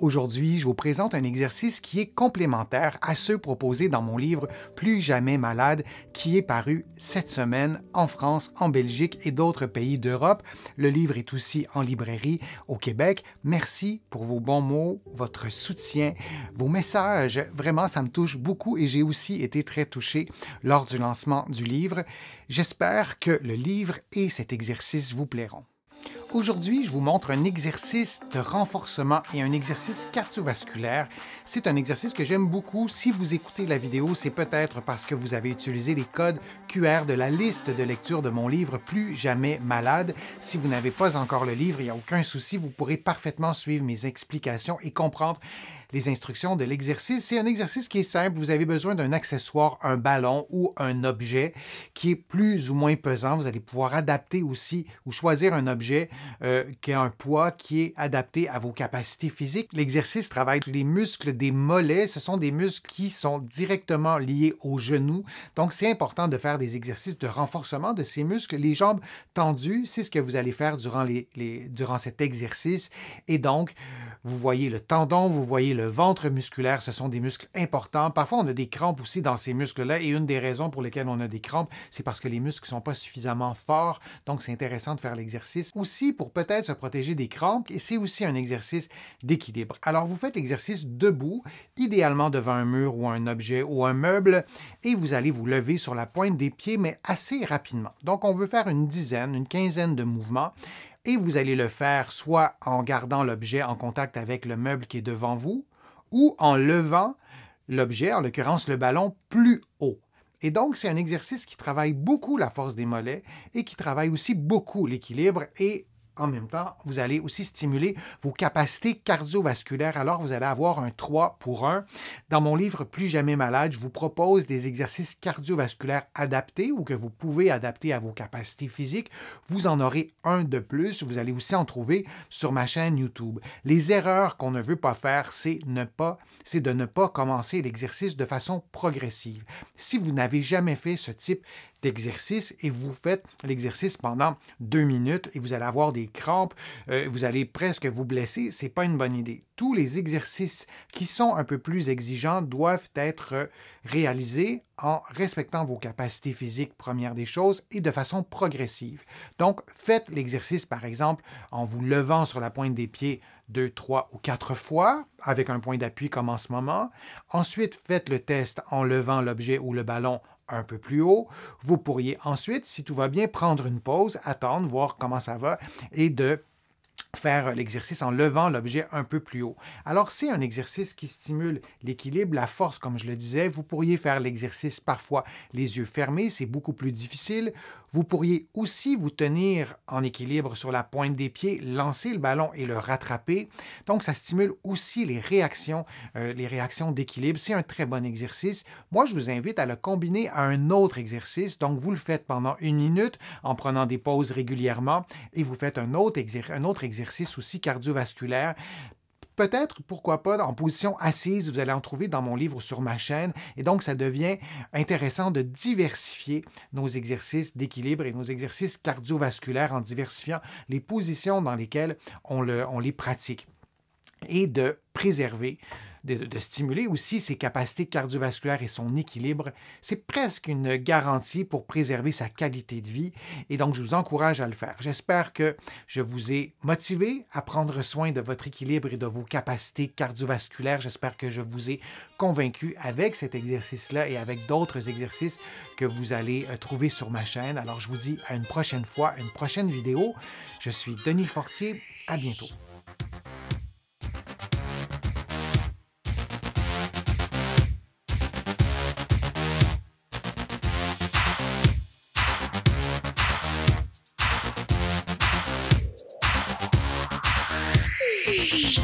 Aujourd'hui, je vous présente un exercice qui est complémentaire à ceux proposés dans mon livre Plus jamais malade, qui est paru cette semaine en France, en Belgique et d'autres pays d'Europe. Le livre est aussi en librairie au Québec. Merci pour vos bons mots, votre soutien, vos messages. Vraiment, ça me touche beaucoup et j'ai aussi été très touché lors du lancement du livre. J'espère que le livre et cet exercice vous plairont. Aujourd'hui, je vous montre un exercice de renforcement et un exercice cardiovasculaire. C'est un exercice que j'aime beaucoup. Si vous écoutez la vidéo, c'est peut-être parce que vous avez utilisé les codes QR de la liste de lecture de mon livre Plus jamais malade. Si vous n'avez pas encore le livre, il n'y a aucun souci, vous pourrez parfaitement suivre mes explications et comprendre les instructions de l'exercice. C'est un exercice qui est simple. Vous avez besoin d'un accessoire, un ballon ou un objet qui est plus ou moins pesant. Vous allez pouvoir adapter aussi ou choisir un objet qui a un poids qui est adapté à vos capacités physiques. L'exercice travaille les muscles des mollets. Ce sont des muscles qui sont directement liés aux genoux. Donc, c'est important de faire des exercices de renforcement de ces muscles. Les jambes tendues, c'est ce que vous allez faire durant cet exercice. Et donc, vous voyez le tendon, vous voyez le ventre musculaire, ce sont des muscles importants. Parfois, on a des crampes aussi dans ces muscles-là et une des raisons pour lesquelles on a des crampes, c'est parce que les muscles ne sont pas suffisamment forts. Donc, c'est intéressant de faire l'exercice aussi pour peut-être se protéger des crampes et c'est aussi un exercice d'équilibre. Alors, vous faites l'exercice debout, idéalement devant un mur ou un objet ou un meuble et vous allez vous lever sur la pointe des pieds, mais assez rapidement. Donc, on veut faire une quinzaine de mouvements. Et vous allez le faire soit en gardant l'objet en contact avec le meuble qui est devant vous ou en levant l'objet, en l'occurrence le ballon, plus haut. Et donc, c'est un exercice qui travaille beaucoup la force des mollets et qui travaille aussi beaucoup l'équilibre et en même temps, vous allez aussi stimuler vos capacités cardiovasculaires. Alors, vous allez avoir un 3 pour 1. Dans mon livre Plus jamais malade, je vous propose des exercices cardiovasculaires adaptés ou que vous pouvez adapter à vos capacités physiques. Vous en aurez un de plus. Vous allez aussi en trouver sur ma chaîne YouTube. Les erreurs qu'on ne veut pas faire, c'est de ne pas commencer l'exercice de façon progressive. Si vous n'avez jamais fait ce type d'exercice et vous faites l'exercice pendant 2 minutes et vous allez avoir des crampes, vous allez presque vous blesser, ce n'est pas une bonne idée. Tous les exercices qui sont un peu plus exigeants doivent être réalisés en respectant vos capacités physiques, première des choses, et de façon progressive. Donc, faites l'exercice, par exemple, en vous levant sur la pointe des pieds 2, 3 ou 4 fois, avec un point d'appui comme en ce moment. Ensuite, faites le test en levant l'objet ou le ballon un peu plus haut. Vous pourriez ensuite, si tout va bien, prendre une pause, attendre, voir comment ça va et de faire l'exercice en levant l'objet un peu plus haut. Alors, c'est un exercice qui stimule l'équilibre, la force, comme je le disais. Vous pourriez faire l'exercice parfois les yeux fermés, c'est beaucoup plus difficile. Vous pourriez aussi vous tenir en équilibre sur la pointe des pieds, lancer le ballon et le rattraper. Donc, ça stimule aussi les réactions d'équilibre. C'est un très bon exercice. Moi, je vous invite à le combiner à un autre exercice. Donc, vous le faites pendant 1 minute en prenant des pauses régulièrement et vous faites un autre exercice aussi cardiovasculaire. Peut-être, pourquoi pas, en position assise, vous allez en trouver dans mon livre sur ma chaîne. Et donc, ça devient intéressant de diversifier nos exercices d'équilibre et nos exercices cardiovasculaires en diversifiant les positions dans lesquelles on les pratique et de préserver, de stimuler aussi ses capacités cardiovasculaires et son équilibre. C'est presque une garantie pour préserver sa qualité de vie et donc je vous encourage à le faire. J'espère que je vous ai motivé à prendre soin de votre équilibre et de vos capacités cardiovasculaires. J'espère que je vous ai convaincu avec cet exercice-là et avec d'autres exercices que vous allez trouver sur ma chaîne. Alors je vous dis à une prochaine fois, une prochaine vidéo. Je suis Denis Fortier. À bientôt. Shh.